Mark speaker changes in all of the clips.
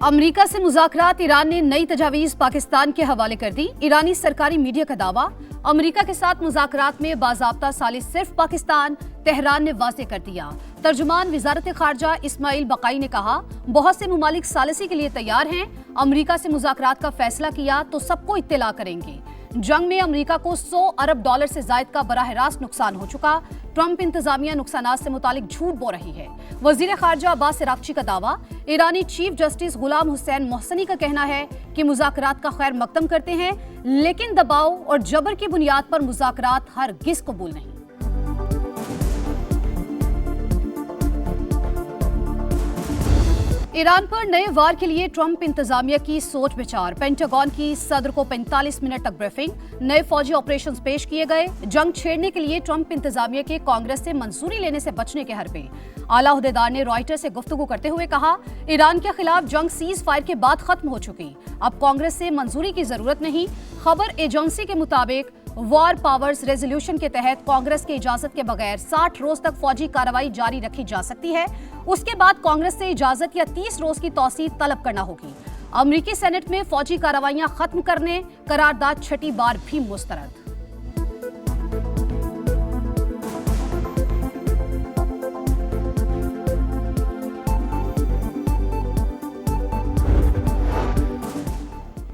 Speaker 1: America से मुज़ाकरात, Iran ने नई तजावीज़ पाकिस्तान के हवाले कर दी। ईरानी सरकारी मीडिया का दावा, अमेरिका के साथ मुज़ाकरात में बाज़ाब्ता सालिस सिर्फ पाकिस्तान, तेहरान ने वाज़ेह कर दिया। तर्जुमान वज़ारत ख़ारजा इस्माइल बक़ाई ने कहा, बहुत से मुमालिक सालिसी के लिए तैयार हैं। अमेरिका से मुज़ाकरात का फैसला किया तो सबको इत्तला करेंगे। जंग में अमेरिका को $100 अरब से जायद का बराह रास्त नुकसान हो चुका। ट्रंप इंतजामिया नुकसानात से मुतालिक झूठ बोल रही है। वजीर खारजा अब्बास अरागची का दावा, ईरानी चीफ जस्टिस गुलाम हुसैन मोहसनी का कहना है कि मुज़ाकरात का खैर मकदम करते हैं, लेकिन दबाव और जबर की बुनियाद पर मुज़ाकरात हरगिज़ कबूल नहीं। ईरान पर नए वार के लिए ट्रंप इंतजामिया की सोच विचार। पेंटागन की सदर को 45 मिनट तक ब्रीफिंग। नए फौजी ऑपरेशंस पेश किए गए। जंग छेड़ने के लिए ट्रंप इंतजामिया के कांग्रेस से मंजूरी लेने से बचने के हरबे। आला अहदेदार ने रॉयटर्स से गुफ्तगू करते हुए कहा, ईरान के खिलाफ जंग सीज फायर के बाद खत्म हो चुकी, अब कांग्रेस से मंजूरी की जरूरत नहीं। खबर एजेंसी के मुताबिक वॉर पावर्स रेजोल्यूशन के तहत कांग्रेस की इजाजत के बगैर 60 रोज तक फौजी कार्रवाई जारी रखी जा सकती है। उसके बाद कांग्रेस से इजाजत या 30 रोज की तौसीह तलब करना होगी। अमेरिकी सेनेट में फौजी कार्रवाइयां खत्म करने करारदाद छठी बार भी मुस्तरद।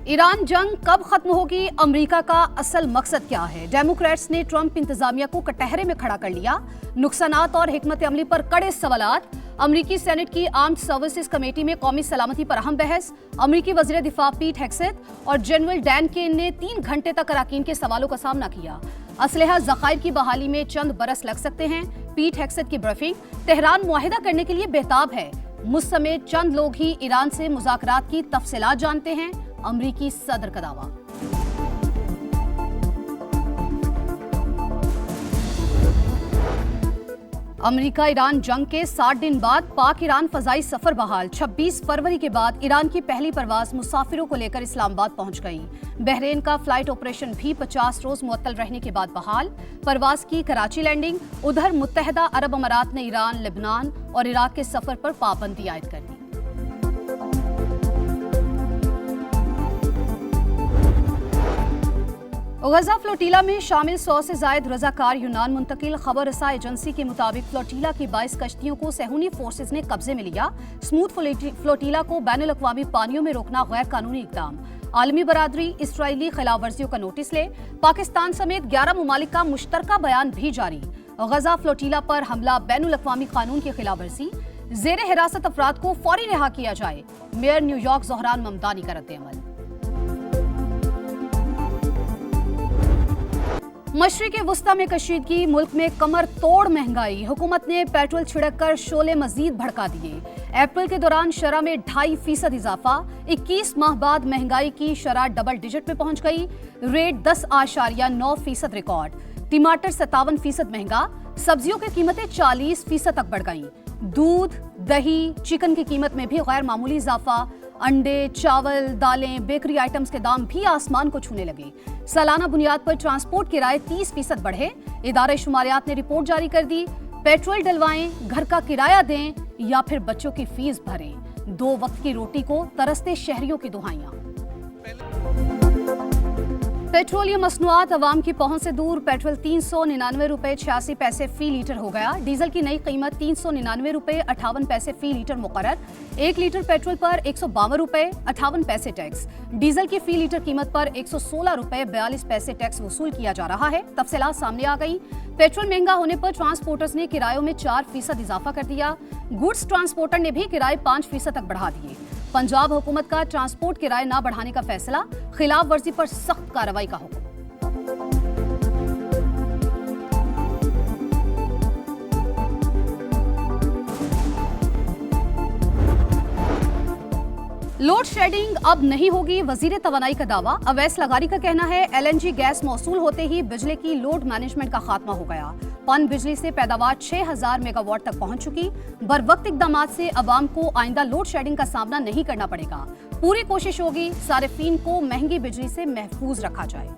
Speaker 1: ईरान जंग कब खत्म होगी, अमेरिका का असल मकसद क्या है? डेमोक्रेट्स ने ट्रंप इंतजामिया को कटहरे में खड़ा कर लिया। नुकसानात और हिकमत अमली पर कड़े सवालात। अमेरिकी सेनेट की आर्म्ड सर्विसेज कमेटी में कौमी सलामती पर अहम बहस। अमेरिकी वज़ीर दिफा पीट हेग्सेथ और जनरल डैन केन ने 3 घंटे तक अराकीन के सवालों का सामना किया। असलहा ज़खायर की बहाली में चंद बरस लग सकते हैं। पीट हेग्सेथ की ब्रीफिंग, तेहरान मुआहिदा करने के लिए बेताब है। मुझ समेत चंद लोग ही ईरान से मुज़ाकरात की तफसीलात जानते हैं। अमेरिकी सदर का दावा। अमेरिका ईरान जंग के 60 दिन बाद पाक ईरान फजाई सफर बहाल। 26 फरवरी के बाद ईरान की पहली परवाज मुसाफिरों को लेकर इस्लामाबाद पहुंच गई। बहरीन का फ्लाइट ऑपरेशन भी 50 रोज मुअत्तल रहने के बाद बहाल। परवाज की कराची लैंडिंग। उधर मुत्तहदा अरब अमारात ने ईरान, लेबनान और इराक के सफर पर पाबंदी आयद कर दी। गजा फ्लोटीला में शामिल 100 से जायद रजाकार यूनान मुंतकिल। खबर रसा एजेंसी के मुताबिक फ्लोटीला की 22 कश्तियों को सहूनी फोर्सेज ने कब्जे में लिया। स्मूथ फ्लोटीला को बैनुल अक़वामी पानियों में रोकना गैर कानूनी इक़दाम। आलमी बरादरी इसराइली खिलाफ वर्जियों का नोटिस ले। पाकिस्तान समेत 11 मुमालिक का मुश्तरका बयान भी जारी। गजा फ्लोटीला पर हमला बैनुल अक़वामी कानून की खिलाफ वर्जी। जेर हिरासत अफराद को फौरी रिहा किया जाए। मेयर न्यूयॉर्क ज़ोहरान ममदानी का रद्द-ए-अमल। मशरिक़ वुस्ता में कशीदगी, मुल्क में कमर तोड़ महंगाई। हुकूमत ने पेट्रोल छिड़क कर शोले मजीद भड़का दिए। अप्रैल के दौरान शरह में 2.5% इजाफा। 21 माह बाद महंगाई की शरह डबल डिजिट में पहुंच गई। Rate 10.9% record. टमाटर 57% महंगा। सब्जियों की कीमतें 40% तक बढ़ गईं। दूध, दही, चिकन की कीमत में भी गैर मामूली इजाफा। अंडे, चावल, दालें, बेकरी आइटम्स के दाम भी आसमान को छूने लगे। सालाना बुनियाद पर ट्रांसपोर्ट किराए 30% बढ़े। इदारे शुमारियात ने रिपोर्ट जारी कर दी। पेट्रोल डलवाएं, घर का किराया दें या फिर बच्चों की फीस भरें। 2 वक्त की रोटी को तरसते शहरियों की दुहाइयां। पेट्रोलियम मसनूआत अवाम की पहुंच से दूर। पेट्रोल 399 रुपए 86 पैसे फी लीटर हो गया। डीजल की नई कीमत 399 रुपए 58 पैसे फी लीटर मुकर्रर। 1 लीटर पेट्रोल पर 152 रुपए 58 पैसे टैक्स। डीजल की फी लीटर कीमत पर 116 रुपए 42 पैसे टैक्स वसूल किया जा रहा है। तफसीलात सामने आ गई। पेट्रोल महंगा होने पर ट्रांसपोर्टर्स ने किरायों में 4% इजाफा कर दिया। गुड्स ट्रांसपोर्टर ने भी किराए 5% तक बढ़ा दिए। पंजाब हुकूमत का ट्रांसपोर्ट किराए न बढ़ाने का फैसला। खिलाफ वर्जी पर सख्त कार्रवाई का हुक्म। लोड शेडिंग अब नहीं होगी, वजीर तवानाई का दावा। अवैस लगारी का कहना है, LNG गैस मौसूल होते ही बिजली की लोड मैनेजमेंट का खात्मा हो गया। पन बिजली से पैदावार 6000 मेगावाट तक पहुंच चुकी। बर वक्त इकदाम से अवाम को आइंदा लोड शेडिंग का सामना नहीं करना पड़ेगा। पूरी कोशिश होगी सारिफीन को महंगी बिजली से महफूज रखा जाए।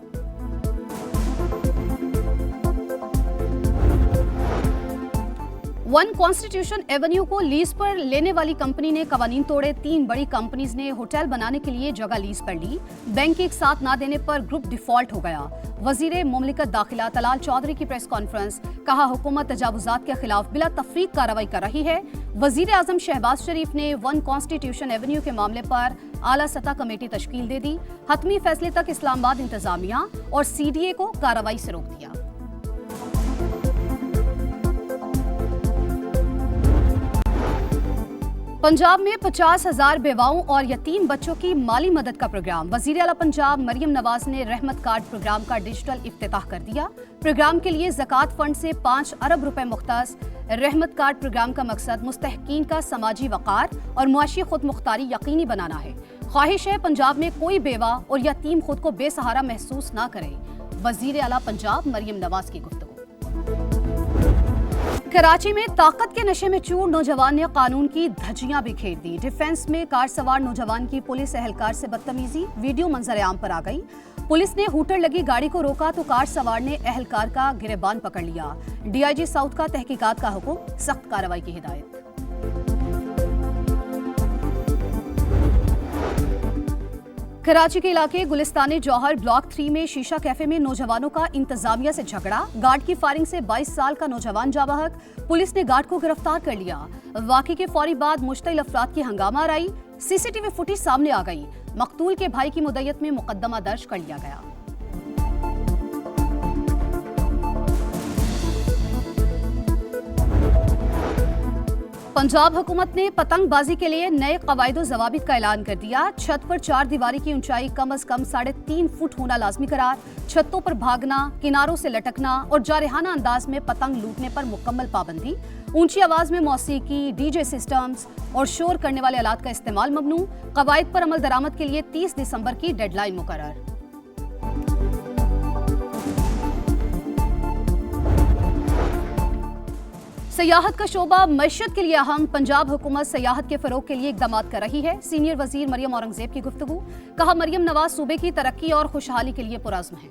Speaker 1: वन कॉन्स्टिट्यूशन एवेन्यू को लीज पर लेने वाली कंपनी ने कवानीन तोड़े। 3 बड़ी कंपनीज ने होटल बनाने के लिए जगह लीज पर ली। बैंक एक साथ ना देने पर ग्रुप डिफॉल्ट हो गया। वजीर मुमलिकत दाखिला तलाल चौधरी की प्रेस कॉन्फ्रेंस, कहा हुकूमत तजावुजात के खिलाफ बिला तफरीक कार्रवाई कर रही है। वजीर आजम शहबाज शरीफ ने वन कॉन्स्टिट्यूशन एवेन्यू के मामले पर आला सतह कमेटी तश्कील दे दी। हतमी फैसले तक इस्लामाबाद इंतजामिया और CDA को कार्रवाई से रोक दिया। पंजाब में 50,000 बेवाओं और यतीम बच्चों की माली मदद का प्रोग्राम। वजीर आला पंजाब मरियम नवाज ने रहमत कार्ड प्रोग्राम का डिजिटल इफ्तिताह कर दिया। प्रोग्राम के लिए ज़कात फंड से 5 अरब रुपए मुख्तस। रहमत कार्ड प्रोग्राम का मकसद मुस्तहकीन का समाजी वक़ार और मुआशी खुद मुख्तारी यकीनी बनाना है। ख्वाहिश है पंजाब में कोई बेवा और यतीम खुद को बेसहारा महसूस ना करे। वजीर आला पंजाब मरियम नवाज की गुफ्तगू। कराची में ताकत के नशे में चूर नौजवान ने कानून की धज्जियां बिखेर दी। डिफेंस में कार सवार नौजवान की पुलिस एहलकार से बदतमीजी, वीडियो मंजर आम पर आ गई। पुलिस ने हूटर लगी गाड़ी को रोका तो कार सवार ने एहलकार का गिरेबान पकड़ लिया। DIG साउथ का तहकीकात का हुक्म, सख्त कार्रवाई की हिदायत। कराची के इलाके गुलिस्तानी जौहर ब्लॉक 3 में शीशा कैफे में नौजवानों का इंतजामिया से झगड़ा। गार्ड की फायरिंग से 22 साल का नौजवान जाबहक। पुलिस ने गार्ड को गिरफ्तार कर लिया। वाक़े के फौरी बाद मुश्तइल अफराद की हंगामा आई। CCTV फुटेज सामने आ गई। मकतूल के भाई की मुद्दत में मुकदमा दर्ज कर लिया गया। पंजाब हुकूमत ने पतंगबाजी के लिए नए कवायदो जवाबित का ऐलान कर दिया। छत पर 4 दीवारी की ऊंचाई कम से कम 3.5 फुट होना लाजमी करार। छतों पर भागना, किनारों से लटकना और जारहाना अंदाज में पतंग लूटने पर मुकम्मल पाबंदी। ऊंची आवाज में मौसीकी, DJ सिस्टम्स और शोर करने वाले आलात का इस्तेमाल ममनू। कवायद पर अमल दरामद के लिए 30 दिसंबर की डेडलाइन मुकर्रर। सयाहत का शोबा मईशत के लिए अहम। पंजाब हुकूमत सयाहत के फरोग के लिए इकदाम कर रही है। सीनियर वजीर मरियम औरंगजेब की गुफ्तगू, कहा मरियम नवाज सूबे की तरक्की और खुशहाली के लिए पुरअज़्म है।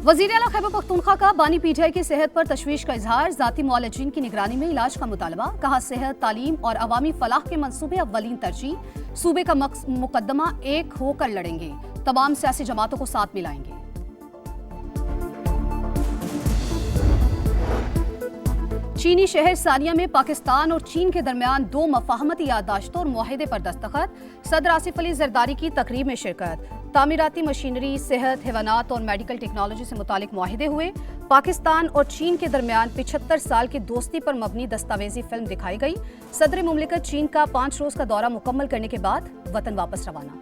Speaker 1: वजीर आला खैबर पख्तूनख्वा का बानी PTI की सेहत पर तशवीश का इजहार। जाती मुआलिजीन की निगरानी में इलाज का मुतालबा, कहा सेहत, तालीम और अवामी फलाह के मंसूबे अव्वलीन तरजीह। सूबे का मुकदमा एक होकर लड़ेंगे, तमाम सियासी जमातों को साथ मिलाएंगे। चीनी शहर सानिया में पाकिस्तान और चीन के दरमियान 2 मफाहमती याददाश्तों और मुआहिदे पर दस्तखत। सदर आसिफ अली जरदारी की तकरीब में शिरकत। तामीराती मशीनरी, सेहत, हैवानात और मेडिकल टेक्नोलॉजी से मुतालिक मुआहिदे हुए। पाकिस्तान और चीन के दरमियान 75 साल की दोस्ती पर मबनी दस्तावेजी फिल्म दिखाई गई। सदर मुमलिकत चीन का 5 रोज का दौरा मुकम्मल करने के बाद वतन वापस रवाना।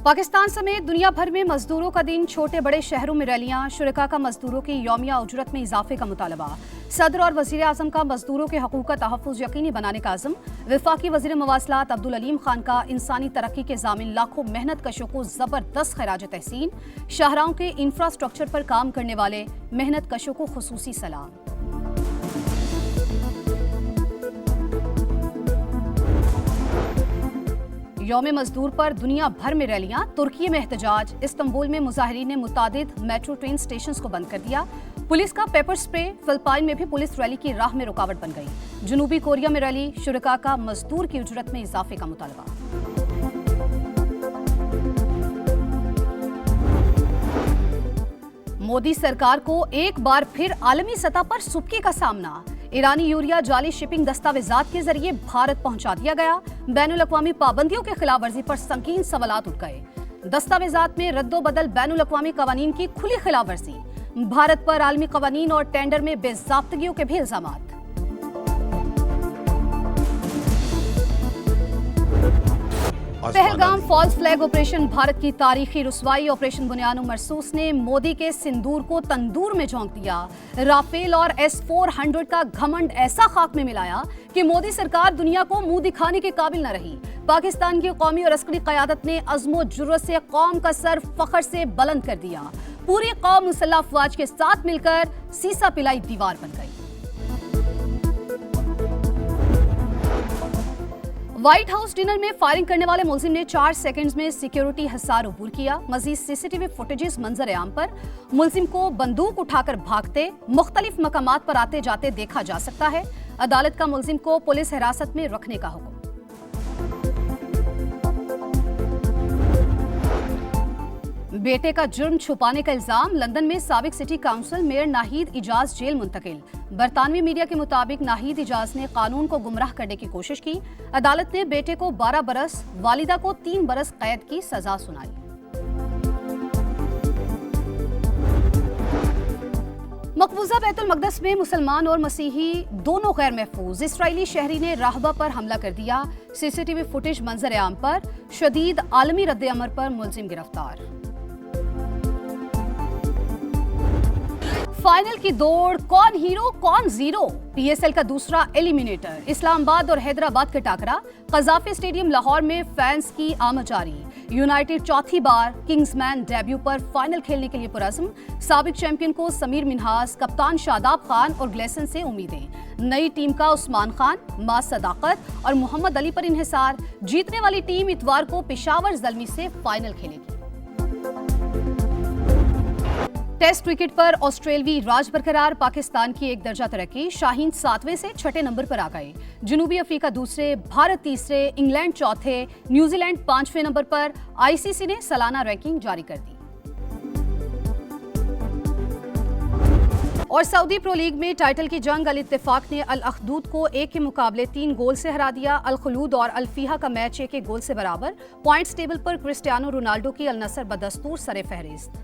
Speaker 1: पाकिस्तान समेत दुनिया भर में मजदूरों का दिन। छोटे बड़े शहरों में रैलियां। शुरका का मजदूरों की यौमिया उजरत में इजाफे का मुतालबा। सदर और वजीर आजम का मजदूरों के हकूक का तहफ़्फ़ुज़ यकीनी बनाने का आज़म। वफाकी वजीर मवासलात अब्दुल अलीम खान का इंसानी तरक्की के ज़ामिन लाखों मेहनत कशों को ज़बरदस्त खराज तहसीन। शाहराहों के इंफ्रास्ट्रक्चर पर काम करने वाले मेहनत कशों को खुसूसी सलाम। यौम मजदूर पर दुनिया भर में रैलियां। तुर्की में एहतजाज। इस्तांबुल में मुजाहिरीन ने मुतादिद मेट्रो ट्रेन स्टेशंस को बंद कर दिया। पुलिस का पेपर स्प्रे। फिलिपाइन में भी पुलिस रैली की राह में रुकावट बन गई। जनूबी कोरिया में रैली। शुरका का मजदूर की उजरत में इजाफे का मुतालबा। मोदी सरकार को एक बार फिर आलमी सतह पर सुबकी का सामना। ईरानी यूरिया जाली शिपिंग दस्तावेजात के जरिए भारत पहुंचा दिया गया। बैनुल अक़वामी पाबंदियों के खिलाफ वर्जी पर संकीन सवालात उठ गए। दस्तावेजात में रद्दोबदल, बैनुल अक़वामी कवानीन की खुली खिलाफ वर्जी। भारत पर आलमी कवानीन और टेंडर में बेज़ाब्तगियों के भी इल्जामात। Pahalgam false flag operation Bharat की तारीखी रुसवाई। ऑपरेशन बुनियानो मरसूस ने मोदी के सिंदूर को तंदूर में झोंक दिया। राफेल और S-400 का घमंड ऐसा खाक में मिलाया कि मोदी सरकार दुनिया को मुंह दिखाने के काबिल न रही। पाकिस्तान की कौमी और अस्करी क़यादत ने अज़्मो जुर्रत से कौम का सर फख्र से बुलंद कर दिया। पूरी कौम मुसल्लह अफवाज के साथ मिलकर सीसा पिलाई दीवार बन गई। व्हाइट हाउस डिनर में फायरिंग करने वाले मुलजिम ने 4 सेकंड्स में सिक्योरिटी हिसार अबूर किया। मजीद सीसीटीवी फुटेजेस मंजर आम पर मुलजिम को बंदूक उठाकर भागते मुख्तलिफ मकामात पर आते जाते देखा जा सकता है। अदालत का मुलजिम को पुलिस हिरासत में रखने का हुक्म। बेटे का जुर्म छुपाने का इल्जाम, लंदन में साबिक city council mayor Nahid Ijaz जेल मुंतकिल। बरतानवी मीडिया के मुताबिक नाहिद इजाज ने कानून को गुमराह करने की कोशिश की। अदालत ने बेटे को 12 बरस, वालिदा को 3 बरस कैद की सजा सुनाई। मकबूजा बैतुल मकदस में मुसलमान और मसीही दोनों गैर महफूज। इस्राएली शहरी ने राहबा पर हमला कर दिया। सीसीटीवी फुटेज मंजर आम पर, शदीद आलमी रद्द-ए-अमल पर मुलजिम गिरफ्तार। फाइनल की दौड़, कौन हीरो कौन जीरो। पीएसएल का दूसरा एलिमिनेटर, इस्लामाबाद और हैदराबाद का टाकरा। कज़ाफी स्टेडियम लाहौर में फैंस की आमजारी। यूनाइटेड चौथी बार किंग्समैन डेब्यू पर फाइनल खेलने के लिए पुरज़्म। साबिक चैंपियन को समीर मिन्हास, कप्तान शादाब खान और ग्लेसन से उम्मीदें। नई टीम का उस्मान खान, मां सदाकत और मोहम्मद अली पर इन्हिसार। जीतने वाली टीम इतवार को पेशावर ज़ल्मी से फाइनल खेलेगी। टेस्ट क्रिकेट पर ऑस्ट्रेलवी राज बरकरार, पाकिस्तान की 1 दर्जा तरक्की। शाहीन 7वें से 6ठे नंबर पर आ गए। जनूबी अफ्रीका दूसरे, भारत तीसरे, इंग्लैंड चौथे, न्यूजीलैंड 5वें नंबर पर। आईसीसी ने सालाना रैंकिंग जारी कर दी। और सऊदी प्रो लीग में टाइटल की जंग, अल इत्तेफाक ने अल अखदूद को 1 के मुकाबले 3 गोल से हरा दिया। अल खलूद और अल फीहा का मैच 1-1 गोल से बराबर। पॉइंट्स टेबल पर क्रिस्टियानो रोनाल्डो की अल नसर बदस्तूर सरे फहरिस्त।